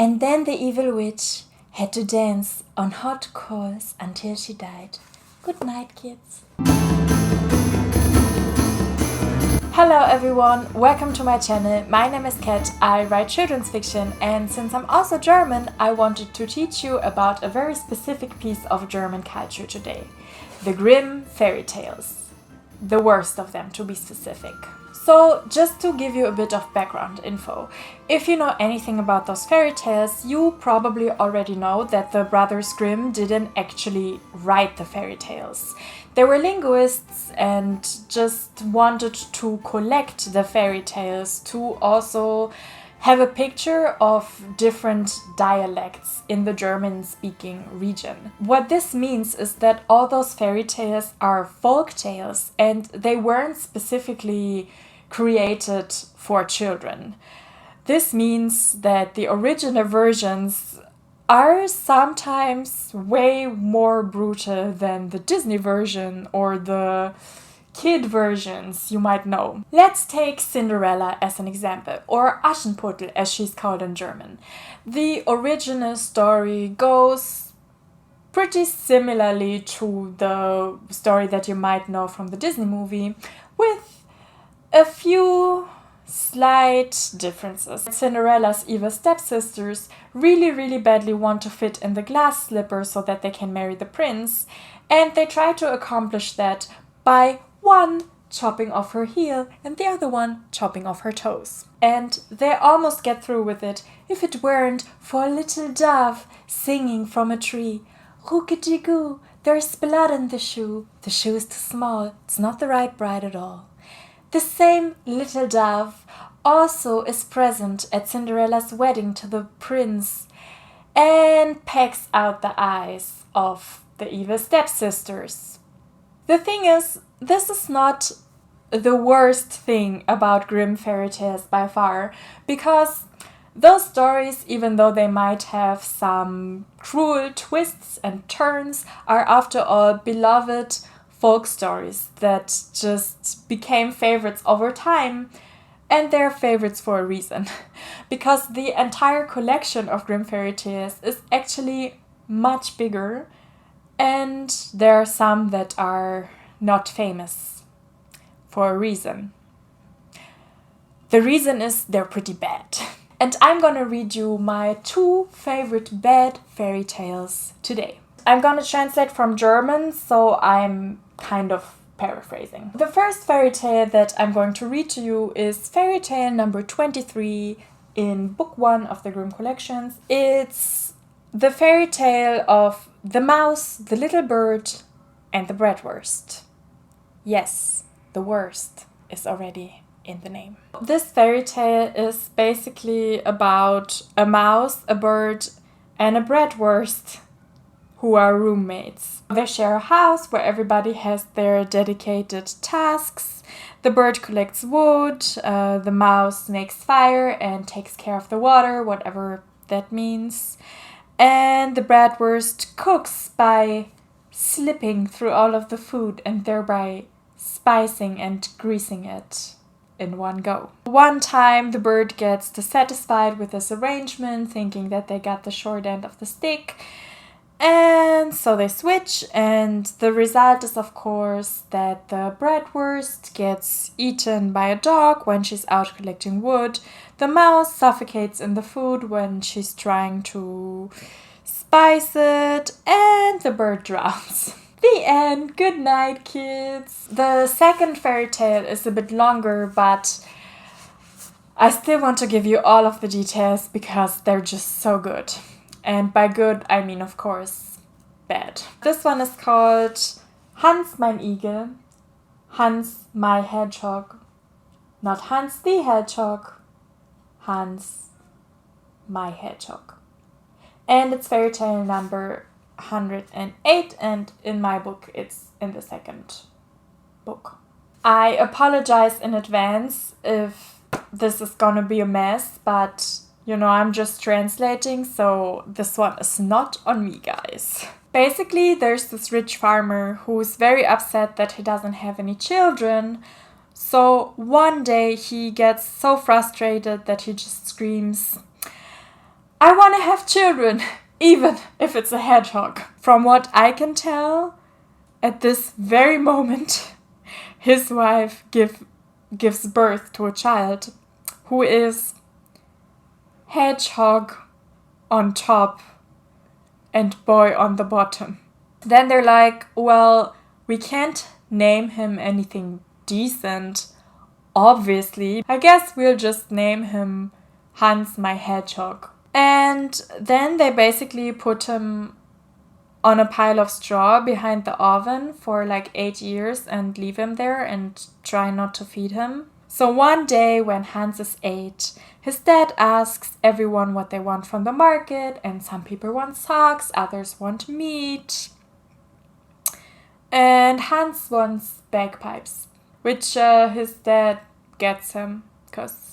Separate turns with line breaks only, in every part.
And then the evil witch had to dance on hot coals until she died. Good night, kids. Hello everyone, welcome to my channel. My name is Kat, I write children's fiction, and since I'm also German, I wanted to teach you about a very specific piece of German culture today. The Grimm Fairy Tales. The worst of them, to be specific. So, just to give you a bit of background info, if you know anything about those fairy tales, you probably already know that the Brothers Grimm didn't actually write the fairy tales. They were linguists and just wanted to collect the fairy tales to also have a picture of different dialects in the German-speaking region. What this means is that all those fairy tales are folk tales and they weren't specifically created for children. This means that the original versions are sometimes way more brutal than the Disney version or the kid versions you might know. Let's take Cinderella as an example, or Aschenputtel as she's called in German. The original story goes pretty similarly to the story that you might know from the Disney movie, with a few slight differences. Cinderella's evil stepsisters really badly want to fit in the glass slipper so that they can marry the prince, and they try to accomplish that by one chopping off her heel and the other one chopping off her toes. And they almost get through with it if it weren't for a little dove singing from a tree. Rookity-goo, there's blood in the shoe. The shoe is too small, it's not the right bride at all. The same little dove also is present at Cinderella's wedding to the prince and pecks out the eyes of the evil stepsisters. The thing is, this is not the worst thing about Grimm fairy tales by far, because those stories, even though they might have some cruel twists and turns, are after all beloved folk stories that just became favorites over time, and they're favorites for a reason. Because the entire collection of Grimm fairy tales is actually much bigger, and there are some that are not famous for a reason. The reason is they're pretty bad. And I'm gonna read you my 2 favorite bad fairy tales today. I'm gonna translate from German, so I'm kind of paraphrasing. The first fairy tale that I'm going to read to you is fairy tale number 23 in book 1 of the Grimm collections. It's the fairy tale of the mouse, the little bird, and the bratwurst. Yes, the worst is already in the name. This fairy tale is basically about a mouse, a bird, and a bratwurst who are roommates. They share a house where everybody has their dedicated tasks. The bird collects wood, the mouse makes fire and takes care of the water, whatever that means. And the bratwurst cooks by slipping through all of the food and thereby spicing and greasing it in one go. One time the bird gets dissatisfied with this arrangement, thinking that they got the short end of the stick, and so they switch, and the result is of course that the bratwurst gets eaten by a dog when she's out collecting wood, the mouse suffocates in the food when she's trying to spice it, and the bird drowns. The end. Good night, kids. The second fairy tale is a bit longer, but I still want to give you all of the details because they're just so good. And by good, I mean, of course, bad. This one is called Hans mein Igel, Hans my Hedgehog. Not Hans the Hedgehog, Hans my Hedgehog. And it's fairy tale number 108, and in my book it's in the second book. I apologize in advance if this is gonna be a mess, but you know, I'm just translating, so this one is not on me, guys. Basically, there's this rich farmer who's very upset that he doesn't have any children. So one day he gets so frustrated that he just screams, I want to have children, even if it's a hedgehog. From what I can tell, at this very moment, his wife gives birth to a child who is hedgehog on top and boy on the bottom. Then they're like, well, we can't name him anything decent, obviously. I guess we'll just name him Hans my Hedgehog. And then they basically put him on a pile of straw behind the oven for like 8 years and leave him there and try not to feed him. So one day when Hans is 8, his dad asks everyone what they want from the market, and some people want socks, others want meat. And Hans wants bagpipes, which his dad gets him because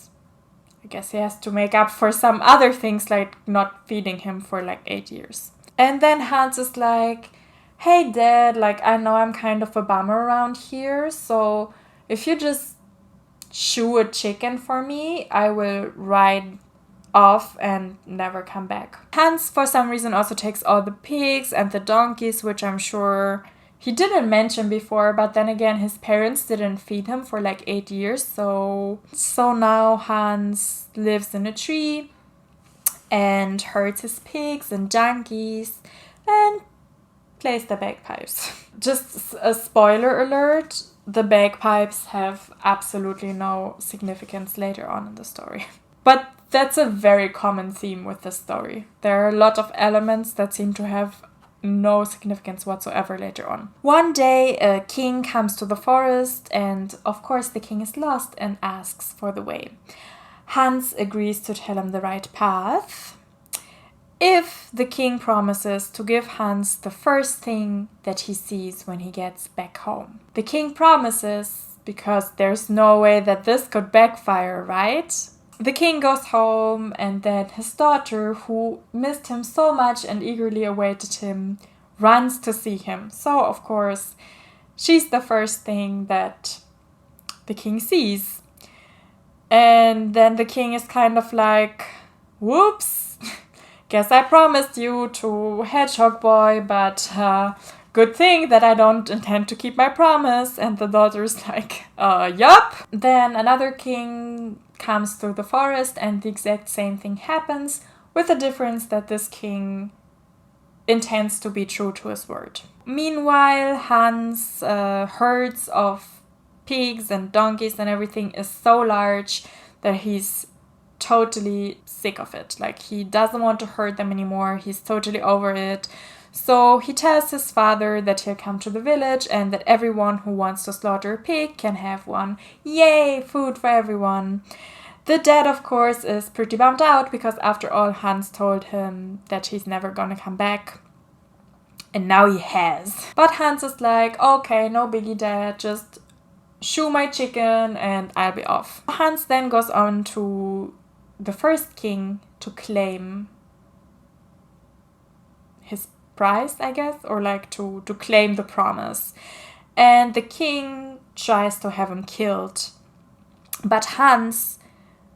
I guess he has to make up for some other things like not feeding him for like 8 years. And then Hans is like, hey dad, like I know I'm kind of a bummer around here, so if you just shoe a chicken for me, I will ride off and never come back. Hans for some reason also takes all the pigs and the donkeys, which I'm sure he didn't mention before, but then again his parents didn't feed him for like 8 years, so now Hans lives in a tree and herds his pigs and donkeys and plays the bagpipes. Just a spoiler alert, the bagpipes have absolutely no significance later on in the story. But that's a very common theme with the story. There are a lot of elements that seem to have no significance whatsoever later on. One day a king comes to the forest and of course the king is lost and asks for the way. Hans agrees to tell him the right path if the king promises to give Hans the first thing that he sees when he gets back home. The king promises because there's no way that this could backfire, right? The king goes home and then his daughter, who missed him so much and eagerly awaited him, runs to see him. So, of course, she's the first thing that the king sees. And then the king is kind of like, whoops, guess I promised you to Hedgehog Boy, but good thing that I don't intend to keep my promise. And the daughter's like, yup. Then another king comes through the forest and the exact same thing happens, with the difference that this king intends to be true to his word. Meanwhile, Hans' herds of pigs and donkeys and everything is so large that he's totally sick of it. Like, he doesn't want to herd them anymore. He's totally over it. So he tells his father that he'll come to the village and that everyone who wants to slaughter a pig can have one. Yay, food for everyone. The dad, of course, is pretty bummed out because after all, Hans told him that he's never gonna come back. And now he has. But Hans is like, okay, no biggie dad, just shoe my chicken and I'll be off. Hans then goes on to the first king to claim his prize, I guess, or like to claim the promise. And the king tries to have him killed. But Hans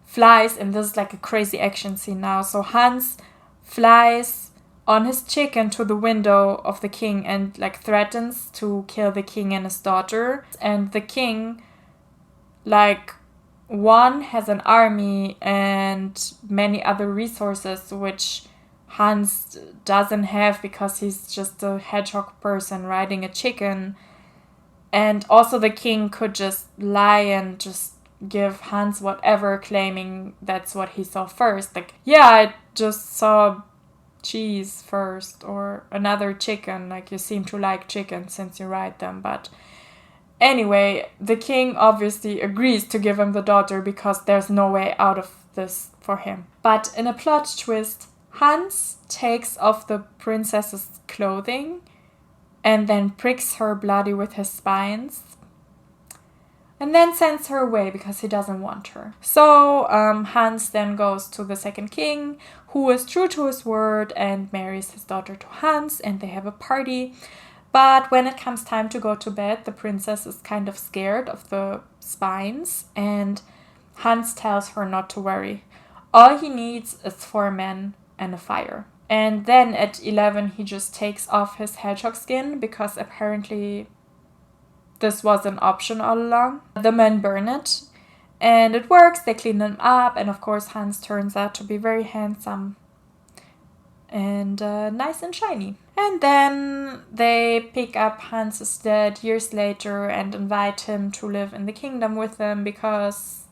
flies, and this is like a crazy action scene now. So Hans flies on his chicken to the window of the king and like threatens to kill the king and his daughter. And the king, like, one, has an army and many other resources which Hans doesn't have because he's just a hedgehog person riding a chicken. And also the king could just lie and just give Hans whatever, claiming that's what he saw first. Like, yeah, I just saw cheese first, or another chicken, like you seem to like chicken since you ride them. But anyway, the king obviously agrees to give him the daughter because there's no way out of this for him. But in a plot twist, Hans takes off the princess's clothing and then pricks her bloody with his spines and then sends her away because he doesn't want her. So Hans then goes to the second king, who is true to his word and marries his daughter to Hans, and they have a party. But when it comes time to go to bed, the princess is kind of scared of the spines, and Hans tells her not to worry. All he needs is 4 men and a fire. And then at 11 he just takes off his hedgehog skin because apparently this was an option all along. The men burn it and it works. They clean him up, and of course Hans turns out to be very handsome and nice and shiny. And then they pick up Hans's dad years later and invite him to live in the kingdom with them because,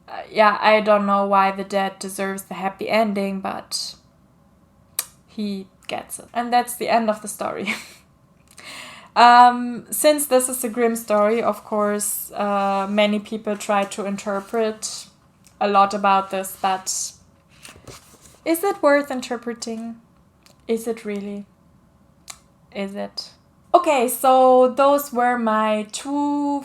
I don't know why the dad deserves the happy ending, but he gets it. And that's the end of the story. Since this is a Grimm story, of course, many people try to interpret a lot about this, but is it worth interpreting? Is it really? Is it? Okay, so those were my two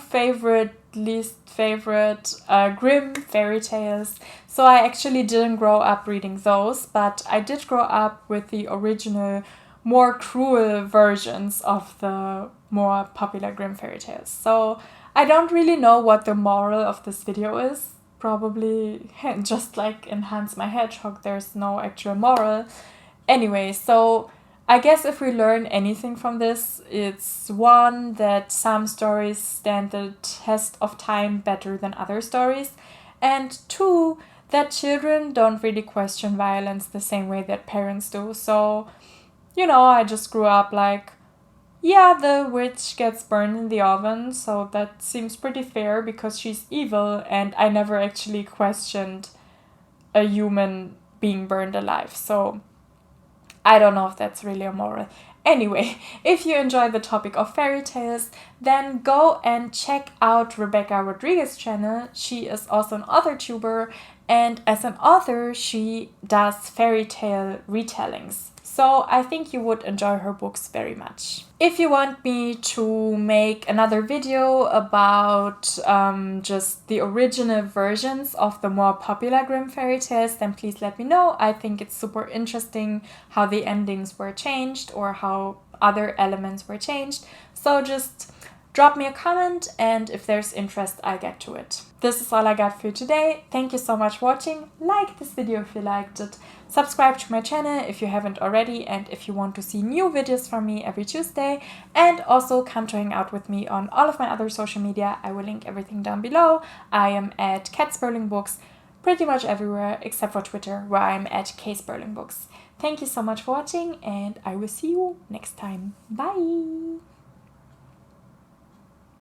least favorite Grimm fairy tales. So I actually didn't grow up reading those, but I did grow up with the original, more cruel versions of the more popular Grimm fairy tales. So I don't really know what the moral of this video is. Probably just like in My Hedgehog, there's no actual moral. Anyway, so I guess if we learn anything from this, it's one, that some stories stand the test of time better than other stories, and two, that children don't really question violence the same way that parents do. So, I just grew up like, the witch gets burned in the oven, so that seems pretty fair because she's evil, and I never actually questioned a human being burned alive. So I don't know if that's really a moral. Anyway, if you enjoy the topic of fairy tales, then go and check out Rebecca Rodriguez's channel. She is also an author tuber, and as an author, she does fairy tale retellings. So I think you would enjoy her books very much. If you want me to make another video about just the original versions of the more popular Grimm fairy tales, then please let me know. I think it's super interesting how the endings were changed or how other elements were changed. So just drop me a comment, and if there's interest, I get to it. This is all I got for you today. Thank you so much for watching. Like this video if you liked it. Subscribe to my channel if you haven't already, and if you want to see new videos from me every Tuesday, and also come to hang out with me on all of my other social media. I will link everything down below. I am at Cat Sperling Books pretty much everywhere except for Twitter, where I'm at K Sperling Books. Thank you so much for watching, and I will see you next time. Bye!